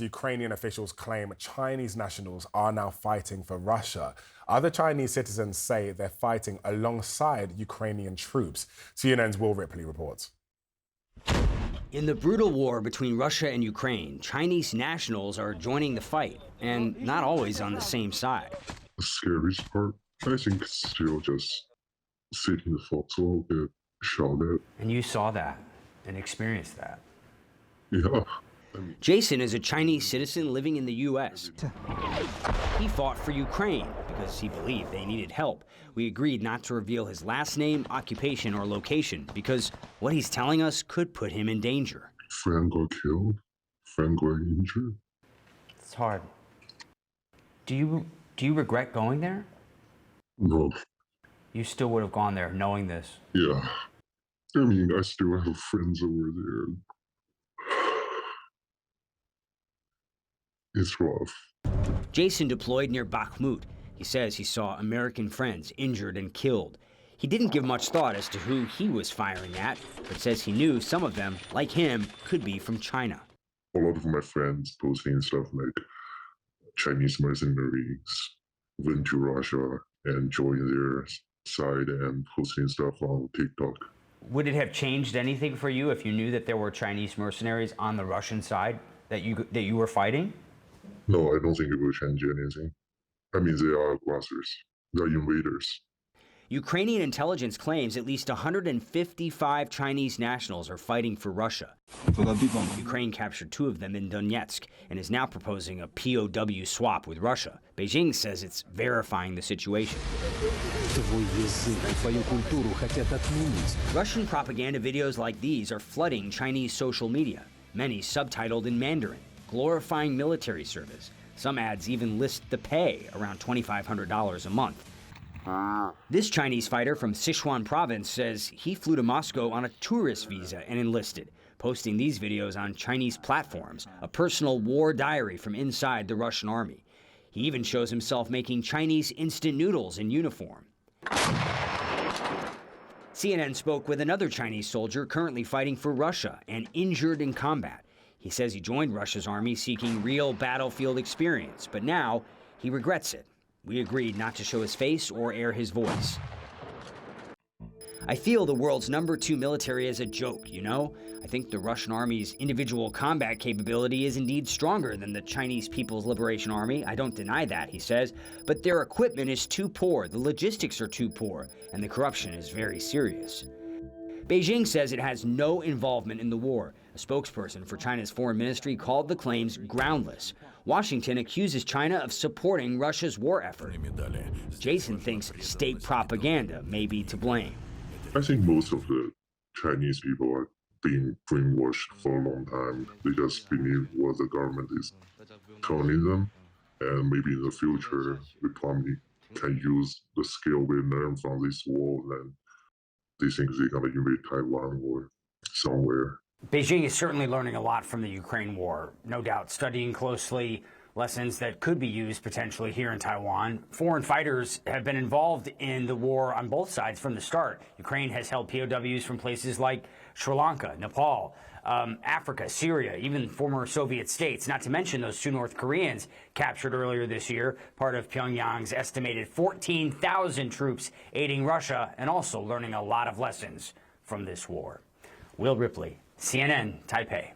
as Ukrainian officials claim Chinese nationals are now fighting for Russia. Other Chinese citizens say they're fighting alongside Ukrainian troops. CNN's Will Ripley reports. In the brutal war between Russia and Ukraine, Chinese nationals are joining the fight, and not always on the same side. The scariest part, I think, is still just sitting in the foxhole, get shot at. And you saw that and experienced that. Yeah. Jason is a Chinese citizen living in the U.S. He fought for Ukraine because he believed they needed help. We agreed not to reveal his last name, occupation, or location because what he's telling us could put him in danger. Friend got killed, friend got injured. It's hard. Do you regret going there? No. You still would have gone there knowing this? Yeah. I mean, I still have friends over there. It's rough. Jason deployed near Bakhmut. He says he saw American friends injured and killed. He didn't give much thought as to who he was firing at, but says he knew some of them, like him, could be from China. A lot of my friends posting stuff like Chinese mercenaries went to Russia and joined their side and posting stuff on TikTok. Would it have changed anything for you if you knew that there were Chinese mercenaries on the Russian side that you were fighting? No, I don't think it will change anything. I mean, they are aggressors. They are invaders. Ukrainian intelligence claims at least 155 Chinese nationals are fighting for Russia. Ukraine captured 2 of them in Donetsk and is now proposing a POW swap with Russia. Beijing says it's verifying the situation. Russian propaganda videos like these are flooding Chinese social media, many subtitled in Mandarin, glorifying military service. Some ads even list the pay, around $2,500 a month. This Chinese fighter from Sichuan province says he flew to Moscow on a tourist visa and enlisted, posting these videos on Chinese platforms, a personal war diary from inside the Russian army. He even shows himself making Chinese instant noodles in uniform. CNN spoke with another Chinese soldier currently fighting for Russia and injured in combat. He says he joined Russia's army seeking real battlefield experience, but now he regrets it. We agreed not to show his face or air his voice. I feel the world's #2 military as a joke, you know? I think the Russian army's individual combat capability is indeed stronger than the Chinese People's Liberation Army. I don't deny that, he says. But their equipment is too poor, the logistics are too poor, and the corruption is very serious. Beijing says it has no involvement in the war. A spokesperson for China's foreign ministry called the claims groundless. Washington accuses China of supporting Russia's war effort. Jason thinks state propaganda may be to blame. I think most of the Chinese people are being brainwashed for a long time. They just believe what the government is telling them, and maybe in the future, we probably can use the skill we learned from this war, and they think they're going to invade Taiwan or somewhere. Beijing is certainly learning a lot from the Ukraine war, no doubt, studying closely lessons that could be used potentially here in Taiwan. Foreign fighters have been involved in the war on both sides from the start. Ukraine has held POWs from places like Sri Lanka, Nepal, Africa, Syria, even former Soviet states, not to mention those 2 North Koreans captured earlier this year, part of Pyongyang's estimated 14,000 troops aiding Russia and also learning a lot of lessons from this war. Will Ripley, CNN, Taipei.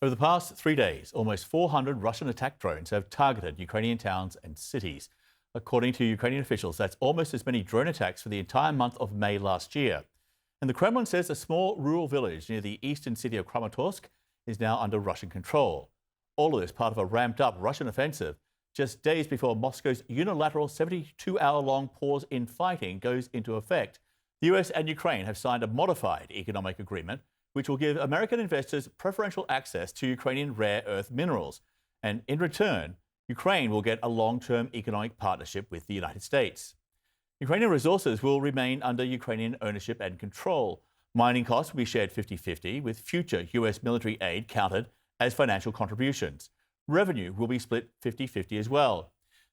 Over the past 3 days, almost 400 Russian attack drones have targeted Ukrainian towns and cities. According to Ukrainian officials, that's almost as many drone attacks for the entire month of May last year. And the Kremlin says a small rural village near the eastern city of Kramatorsk is now under Russian control. All of this part of a ramped-up Russian offensive just days before Moscow's unilateral 72-hour-long pause in fighting goes into effect. The US and Ukraine have signed a modified economic agreement which will give American investors preferential access to Ukrainian rare earth minerals. And in return, Ukraine will get a long-term economic partnership with the United States. Ukrainian resources will remain under Ukrainian ownership and control. Mining costs will be shared 50-50, with future US military aid counted as financial contributions. Revenue will be split 50-50 as well.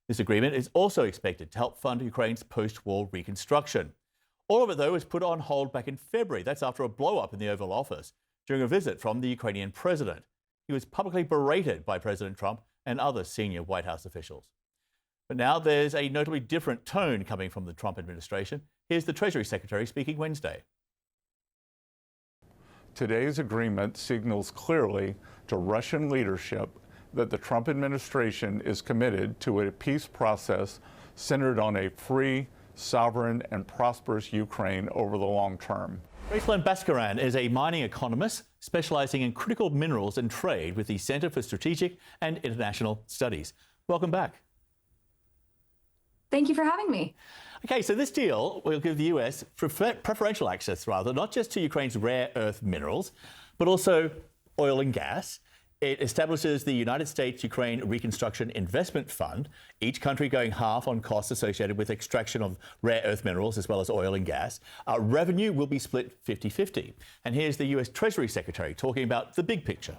This agreement is also expected to help fund Ukraine's post-war reconstruction. All of it, though, was put on hold back in February. That's after a blow-up in the Oval Office during a visit from the Ukrainian president. he was publicly berated by President Trump and other senior White House officials. But now there's a notably different tone coming from the Trump administration. Here's the Treasury Secretary speaking Wednesday. Today's agreement signals clearly to Russian leadership that the Trump administration is committed to a peace process centered on a free, sovereign, and prosperous Ukraine over the long term. Gracelyn Bhaskaran is a mining economist specializing in critical minerals and trade with the Center for Strategic and International Studies. Welcome back. Thank you for having me. Okay, so this deal will give the US preferential access, rather, not just to Ukraine's rare earth minerals, but also oil and gas. It establishes the United States-Ukraine Reconstruction Investment Fund, each country going half on costs associated with extraction of rare earth minerals as well as oil and gas. Revenue will be split 50-50. And here's the US Treasury Secretary talking about the big picture.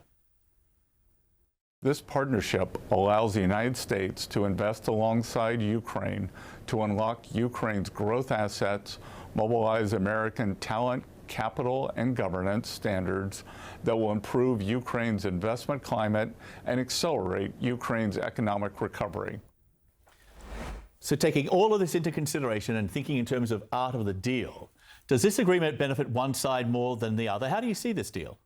This partnership allows the United States to invest alongside Ukraine to unlock Ukraine's growth assets, mobilize American talent, capital, and governance standards that will improve Ukraine's investment climate and accelerate Ukraine's economic recovery. So taking all of this into consideration and thinking in terms of art of the deal, does this agreement benefit one side more than the other? How do you see this deal?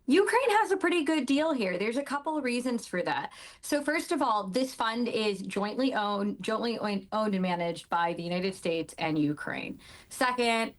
Ukraine has a pretty good deal here. There's a couple of reasons for that. So first of all, this fund is jointly owned and managed by the United States and Ukraine. Second,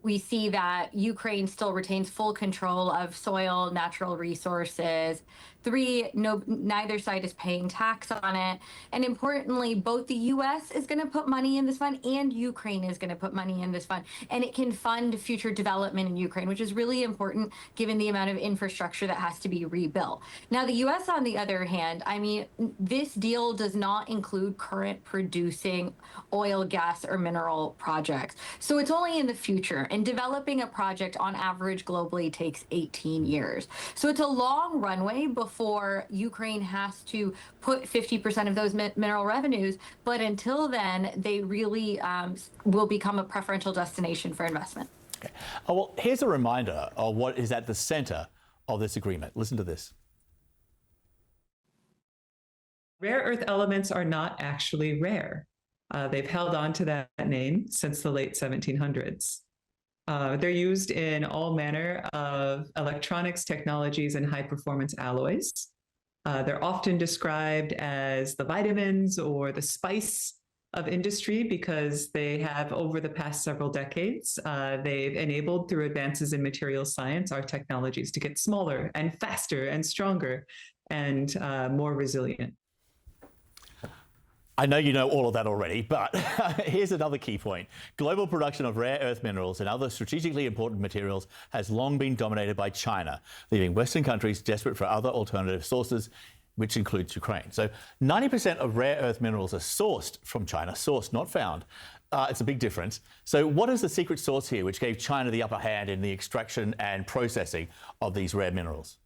we see that Ukraine still retains full control of soil, natural resources. Three, neither side is paying tax on it. And importantly, both the U.S. is going to put money in this fund and Ukraine is going to put money in this fund. And it can fund future development in Ukraine, which is really important given the amount of infrastructure that has to be rebuilt. Now, the U.S., on the other hand, I mean, this deal does not include current producing oil, gas, or mineral projects. So it's only in the future. And developing a project on average globally takes 18 years. So it's a long runway before Ukraine has to put 50% of those mineral revenues. But until then, they really will become a preferential destination for investment. Okay. Oh, well, here's a reminder of what is at the center of this agreement. Listen to this. Rare earth elements are not actually rare. They've held on to that name since the late 1700s. They're used in all manner of electronics, technologies, and high-performance alloys. They're often described as the vitamins or the spice of industry because they have, over the past several decades, they've enabled, through advances in material science, our technologies to get smaller and faster and stronger and more resilient. I know you know all of that already, but here's another key point. Global production of rare earth minerals and other strategically important materials has long been dominated by China, leaving Western countries desperate for other alternative sources, which includes Ukraine. So 90% of rare earth minerals are sourced from China, sourced, not found. It's a big difference. So what is the secret sauce here which gave China the upper hand in the extraction and processing of these rare minerals?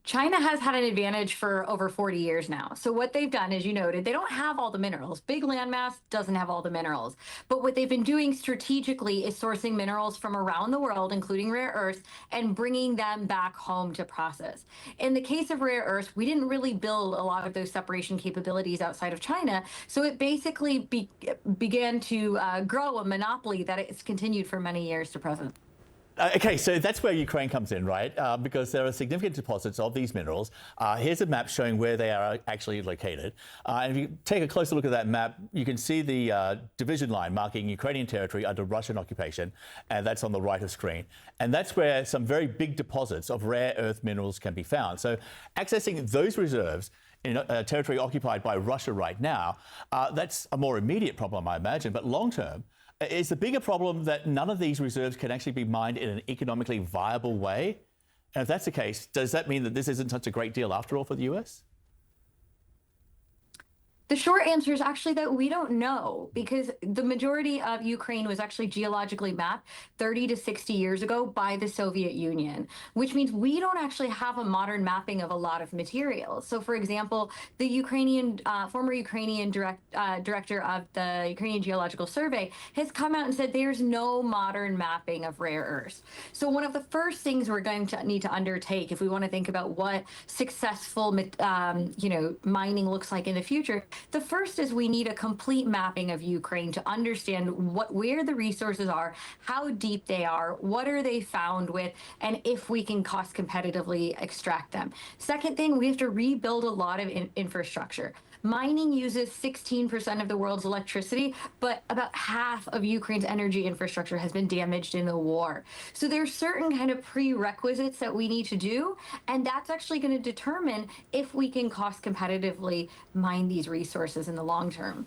China has had an advantage for over 40 years now. So what they've done, as you noted, they don't have all the minerals. Big landmass doesn't have all the minerals. But what they've been doing strategically is sourcing minerals from around the world, including rare earths, and bringing them back home to process. In the case of rare earths, we didn't really build a lot of those separation capabilities outside of China. So it basically began to grow a monopoly that it's continued for many years to present. Okay, so that's where Ukraine comes in, right? Because there are significant deposits of these minerals. Here's a map showing where they are actually located. And if you take a closer look at that map, you can see the division line marking Ukrainian territory under Russian occupation, and that's on the right of screen. And that's where some very big deposits of rare earth minerals can be found. So accessing those reserves in a territory occupied by Russia right now, that's a more immediate problem, I imagine. But long term, is the bigger problem that none of these reserves can actually be mined in an economically viable way? And if that's the case, does that mean that this isn't such a great deal after all for the US? The short answer is actually that we don't know, because the majority of Ukraine was actually geologically mapped 30 to 60 years ago by the Soviet Union, which means we don't actually have a modern mapping of a lot of materials. So, for example, the former Ukrainian director of the Ukrainian Geological Survey has come out and said there's no modern mapping of rare earths. So one of the first things we're going to need to undertake if we want to think about what successful mining looks like in the future, the first is we need a complete mapping of Ukraine to understand where the resources are, how deep they are, what are they found with, and if we can cost competitively extract them. Second thing, we have to rebuild a lot of infrastructure. Mining uses 16% of the world's electricity, but about half of Ukraine's energy infrastructure has been damaged in the war. So there's certain kind of prerequisites that we need to do, and that's actually going to determine if we can cost competitively mine these resources in the long term.